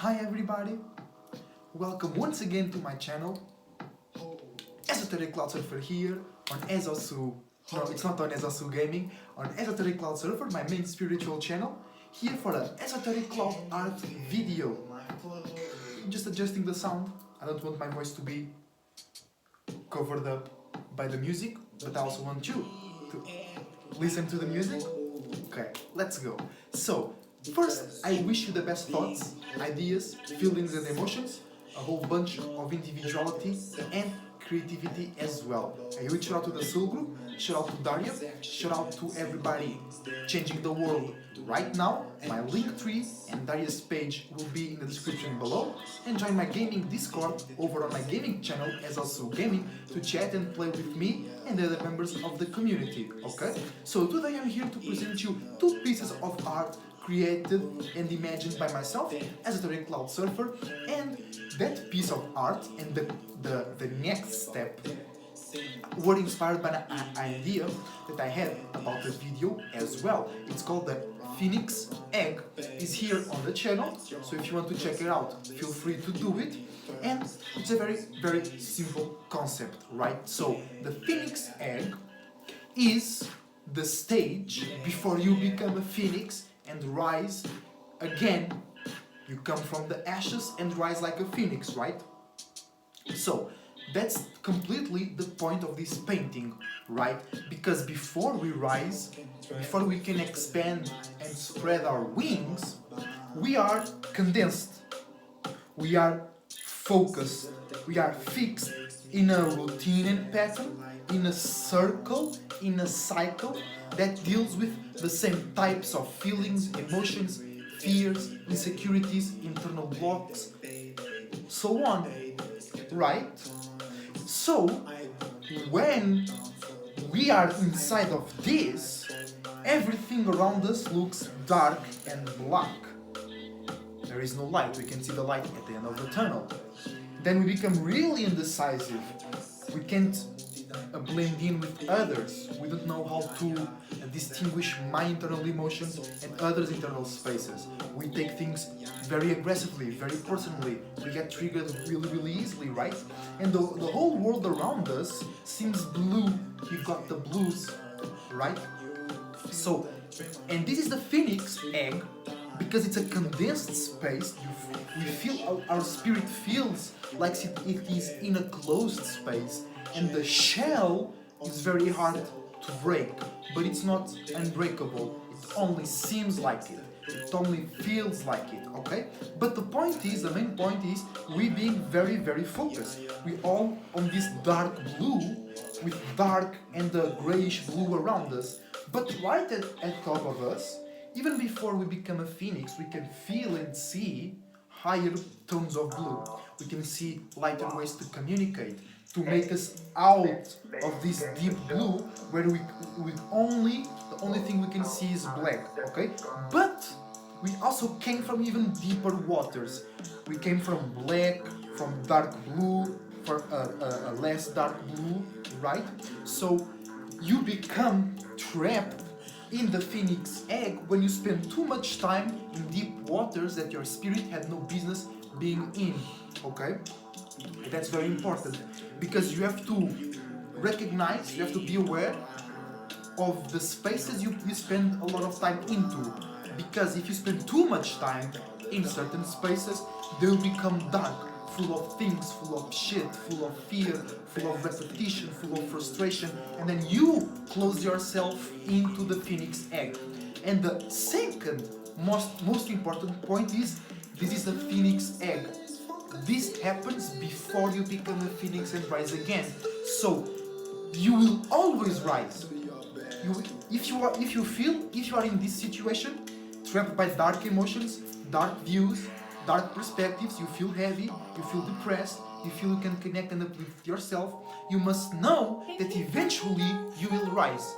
Hi everybody, welcome once again to my channel. EsotericCloud Surfer here on Esosu. No, it's not on Esosu Gaming, on EsotericCloud Surfer, my main spiritual channel. Here for an EsotericCloud art video. Just adjusting the sound. I don't want my voice to be covered up by the music, but I also want you to listen to the music. Okay, let's go. So, first, I wish you the best thoughts, ideas, feelings and emotions, a whole bunch of individuality and creativity as well. A huge shout out to the Soul Group, shout out to Daria, shout out to everybody changing the world right now. My Linktree and Daria's page will be in the description below. And join my gaming Discord over on my gaming channel as also gaming to chat and play with me and the other members of the community, okay? So today I'm here to present you two pieces of art created and imagined by myself as a EsotericCloud Surfer, and that piece of art and the next step were inspired by an idea that I had about the video as well. It's called the Phoenix Egg. It's here on the channel, so if you want to check it out, feel free to do it. And it's a very simple concept, right? So the Phoenix Egg is the stage before you become a phoenix and rise again. You come from the ashes and rise like a phoenix, right? So that's completely the point of this painting, right? Because before we rise, before we can expand and spread our wings, we are condensed, we are focused, we are fixed in a routine and pattern, in a circle, in a cycle that deals with the same types of feelings, emotions, fears, insecurities, internal blocks, so on, right? So, when we are inside of this, everything around us looks dark and black. There is no light, we can see the light at the end of the tunnel. Then we become really indecisive. We can't blend in with others. We don't know how to distinguish my internal emotions and others' internal spaces. We take things very aggressively, very personally. We get triggered really easily, right? And the whole world around us seems blue. You got the blues, right? So, and this is the Phoenix Egg because it's a condensed space. We feel, our spirit feels like it is in a closed space. And the shell is very hard to break, but it's not unbreakable. It only seems like it. It only feels like it, okay? But the point is, the main point is, we being very focused. We all on this dark blue, with dark and the grayish blue around us. But right at top of us, even before we become a phoenix, we can feel and see higher tones of blue. We can see lighter ways to communicate, to make us out of this deep blue where the only thing we can see is black, okay? But we also came from even deeper waters. We came from black, from dark blue, for a less dark blue, right? So you become trapped in the Phoenix Egg when you spend too much time in deep waters that your spirit had no business being in, okay? That's very important because you have to recognize, you have to be aware of the spaces you spend a lot of time into, because if you spend too much time in certain spaces, they'll become dark, full of things, full of shit, full of fear, full of repetition, full of frustration, and then you close yourself into the Phoenix Egg. And the second most important point is, this is the Phoenix Egg. This happens before you become a phoenix and rise again. So you will always rise. If you are in this situation, trapped by dark emotions, dark views, dark perspectives, you feel heavy, you feel depressed, you feel you can connect and uplift yourself, you must know that eventually you will rise.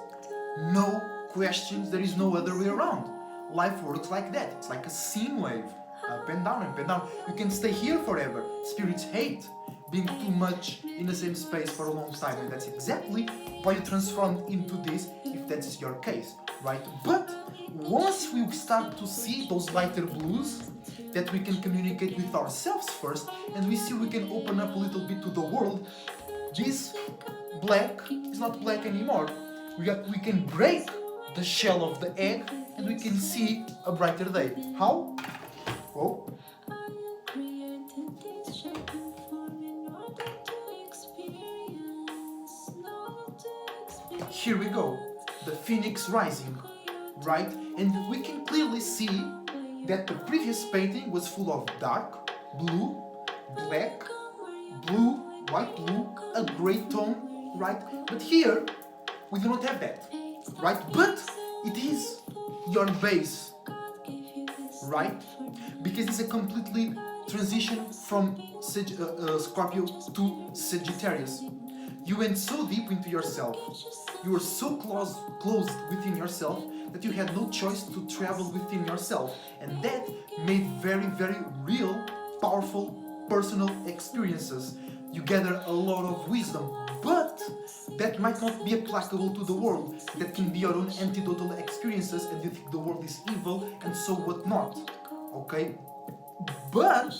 No questions, there is no other way around. Life works like that. It's like a sine wave. Up and down, up and down. You can stay here forever. Spirits hate being too much in the same space for a long time, and that's exactly why you transform into this, if that is your case, right? But once we start to see those lighter blues, that we can communicate with ourselves first, and we see we can open up a little bit to the world. This black is not black anymore. We can break the shell of the egg and we can see a brighter day. How? Oh. Here we go, the phoenix rising, right? And we can clearly see that the previous painting was full of dark, blue, black, blue, white blue, a gray tone, right? But here, we do not have that, right? But it is your base, right? Because it's a completely transition from Scorpio to Sagittarius. You went so deep into yourself, you were so closed within yourself that you had no choice to travel within yourself. And that made very, very real, powerful, personal experiences. You gather a lot of wisdom, but that might not be applicable to the world. That can be your own anecdotal experiences and you think the world is evil and so whatnot. Okay? But,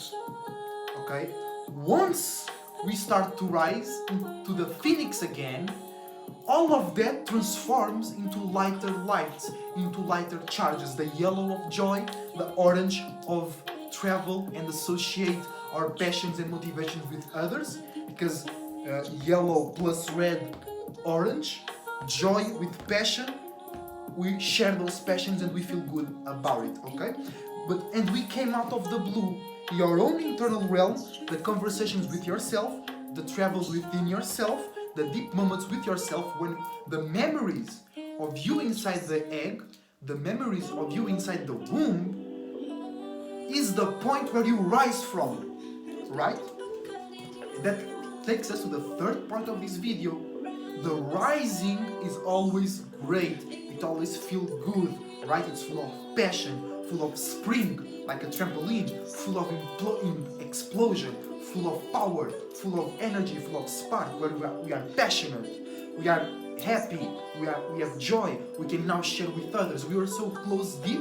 okay, once we start to rise into the phoenix again, all of that transforms into lighter lights, into lighter charges. The yellow of joy, the orange of travel and associate our passions and motivations with others, because yellow plus red, orange, joy with passion, we share those passions and we feel good about it, okay? And we came out of the blue, your own internal realm, the conversations with yourself, the travels within yourself, the deep moments with yourself, when the memories of you inside the egg, the memories of you inside the womb, is the point where you rise from, right? That takes us to the third part of this video. The rising is always great, it always feels good, right? It's full of passion, full of spring, like a trampoline, full of explosion, full of power, full of energy, full of spark, where we are passionate, we are happy, we have joy, we can now share with others. We were so close deep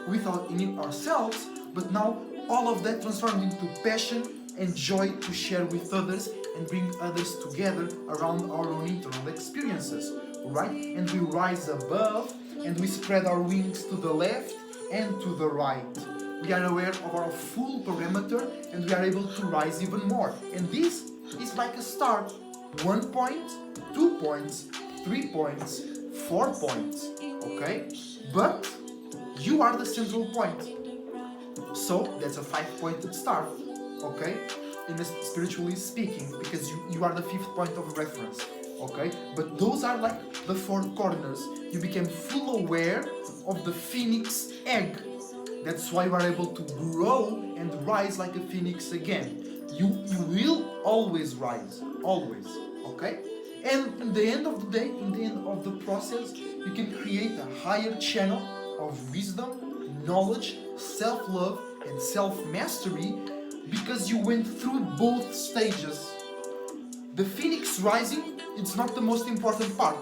in ourselves, but now all of that transformed into passion and joy to share with others and bring others together around our own internal experiences, right? And we rise above and we spread our wings to the left and to the right. We are aware of our full parameter and we are able to rise even more. And this is like a start. 1 point, 2 points, 3 points, 4 points, okay? But you are the central point. So that's a 5-pointed start, okay? Spiritually speaking, because you are the 5th point of reference, okay? But those are like the 4 corners. You became full aware of the phoenix egg. That's why you are able to grow and rise like a phoenix again. You will always rise, always, okay? And in the end of the day, in the end of the process, you can create a higher channel of wisdom, knowledge, self-love, and self-mastery because you went through both stages. The phoenix rising, it's not the most important part.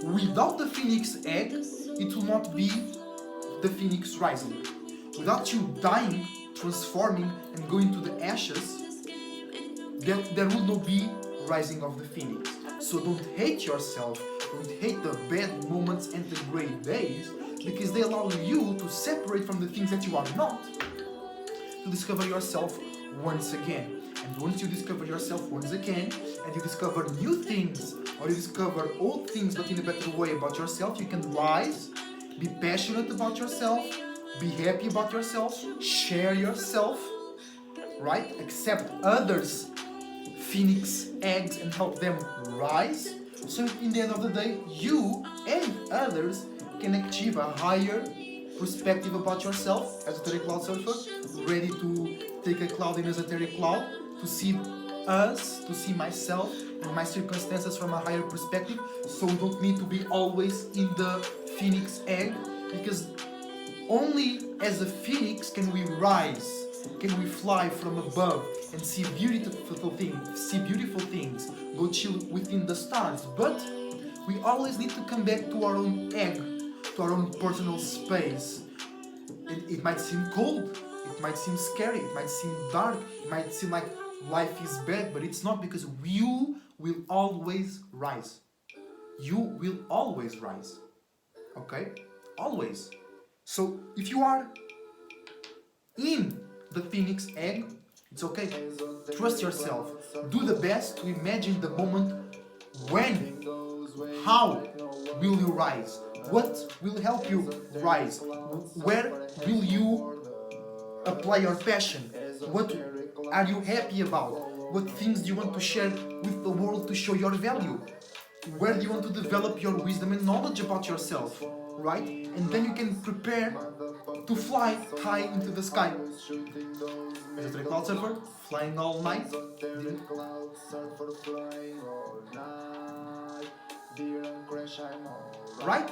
Without the phoenix egg, it will not be the phoenix rising. Without you dying, transforming, and going to the ashes, there will not be rising of the phoenix. So don't hate yourself, don't hate the bad moments and the great days, because they allow you to separate from the things that you are not, to discover yourself once again. And once you discover yourself once again, and you discover new things, or you discover old things but in a better way about yourself, you can rise, be passionate about yourself, be happy about yourself, share yourself, right? Accept others' phoenix eggs and help them rise. So in the end of the day, you and others can achieve a higher perspective about yourself as EsotericCloud surfer, ready to take a cloud in EsotericCloud, to see us, to see myself and my circumstances from a higher perspective, so we don't need to be always in the phoenix egg, because only as a phoenix can we rise, can we fly from above and see beautiful things, go chill within the stars. But we always need to come back to our own egg, to our own personal space. It might seem cold, It might seem scary, it might seem dark, it might seem like life is bad, but it's not, because you will always rise. You will always rise. Okay? Always. So if you are in the phoenix egg, it's okay. Trust yourself. Do the best to imagine the moment when, how will you rise? What will help you rise? Where will you apply your passion? What are you happy about? What things do you want to share with the world to show your value? Where do you want to develop your wisdom and knowledge about yourself? Right? And then you can prepare to fly high into the sky. EsotericCloud server, flying all night. Right?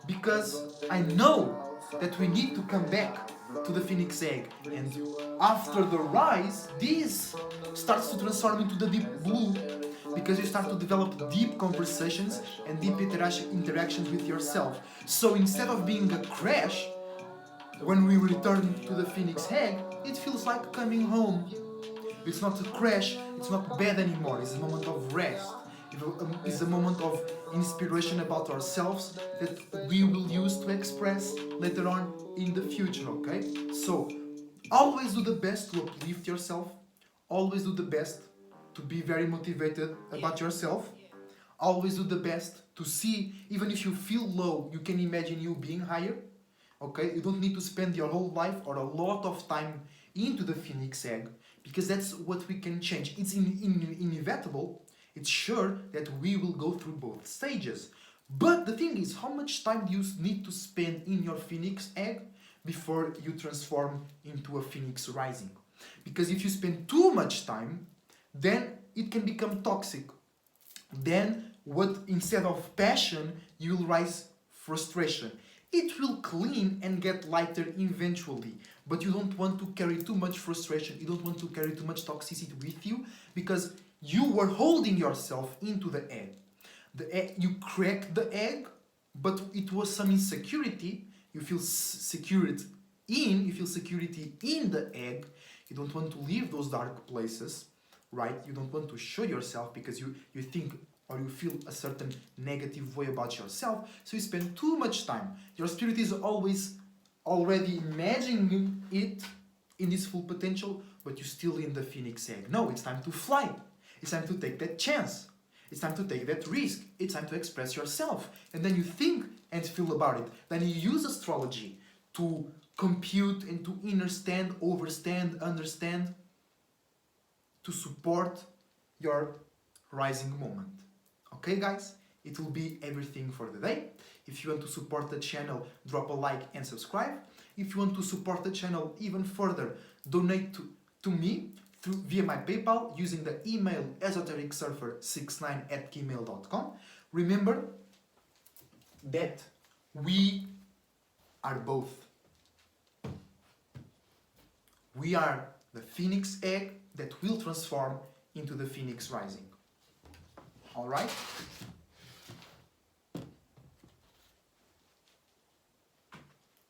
Because I know that we need to come back to the phoenix egg, and after the rise, this starts to transform into the deep blue, because you start to develop deep conversations and deep interactions with yourself. So instead of being a crash, when we return to the phoenix egg, it feels like coming home. It's not a crash, it's not bad anymore, it's a moment of rest. It's a moment of inspiration about ourselves that we will use to express later on in the future, okay? So, always do the best to uplift yourself, always do the best to be very motivated about yourself, always do the best to see, even if you feel low, you can imagine you being higher, okay? You don't need to spend your whole life or a lot of time into the phoenix egg, because that's what we can change. It's inevitable. It's sure that we will go through both stages. But the thing is, how much time do you need to spend in your phoenix egg before you transform into a phoenix rising? Because if you spend too much time, then it can become toxic. Then instead of passion, you will rise frustration. It will clean and get lighter eventually, but you don't want to carry too much frustration, you don't want to carry too much toxicity with you, because you were holding yourself into the egg. You cracked the egg, but it was some insecurity. You feel security in the egg. You don't want to leave those dark places, right? You don't want to show yourself because you think or you feel a certain negative way about yourself, so you spend too much time. Your spirit is always already imagining it in its full potential, but you're still in the phoenix egg. No, it's time to fly. It's time to take that chance. It's time to take that risk. It's time to express yourself. And then you think and feel about it. Then you use astrology to compute and to understand, to support your rising moment. Okay, guys? It will be everything for the day. If you want to support the channel, drop a like and subscribe. If you want to support the channel even further, donate to me via my PayPal using the email esotericsurfer69@gmail.com. Remember that we are both. We are the phoenix egg that will transform into the phoenix rising. Alright?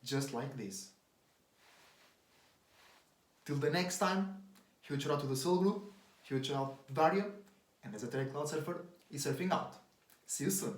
Just like this. Till the next time, huge shout out to the Soul Group, huge shout out to Dario, and EsotericCloud Surfer is surfing out. See you soon.